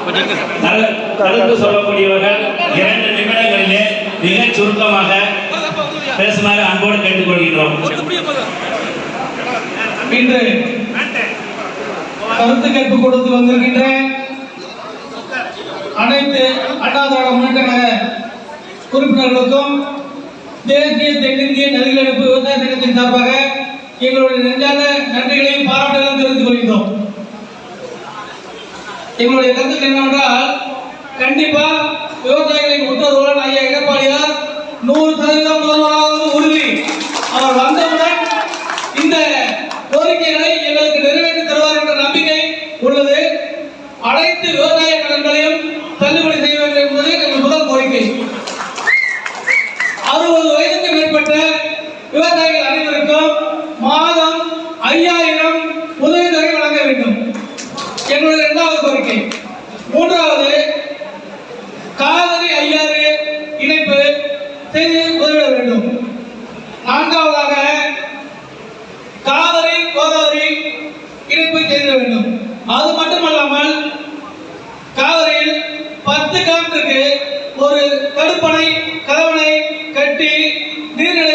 கலந்து சொல்லக்கூடியவர்கள் 2 நிமிடங்களிலே மிக சுருக்கமாக பேசுமாறு அன்போடு கேட்டுக்கொள்கின்றோம். இன்று கருத்து கேட்பு கொடுத்து வந்திருக்கின்ற அனைத்து அண்ணா திராவிட முன்னேற்ற கழக உறுப்பினர்களுக்கும் தேசிய தென்னிந்திய நெருங்கிழப்பு விவசாய சங்கத்தின் சார்பாக எங்களுடைய நெஞ்சான நன்றிகளையும் பாராட்டுகளையும் தெரிவித்துக் கொள்கின்றோம். எங்களுடைய கருத்து என்னவென்றால், கண்டிப்பா விவசாயிகளின் உத்தரவுடன் ஐயா எடப்பாடியார் 100% முதல்வராக உறுதி. அவர் வந்தவுடன் இந்த கோரிக்கைகளை எங்களுக்கு நிறைவேற்றி தருவார் என்ற நம்பிக்கை உள்ளது. அனைத்து விவசாய கடன்களையும் தள்ளுபடி செய்ய வேண்டும் என்பது எங்கள் முதல் கோரிக்கை. 60 வயதுக்கு மேற்பட்ட விவசாயிகள் அனைவருக்கும் மாதம் 5000 உதவித்தொகை வழங்க வேண்டும் எங்களுடைய 2வது கோரிக்கை. 3வது, காவிரி ஐயாறு இணைப்பு செய்து உதவிட வேண்டும். 4வதாக, காவிரி கோதாவரி இணைப்பு செய்திட வேண்டும். அது மட்டுமல்லாமல் காவிரியில் 10 கிலோமீட்டருக்கு ஒரு தடுப்பணை கதவணை கட்டி நீர்நிலை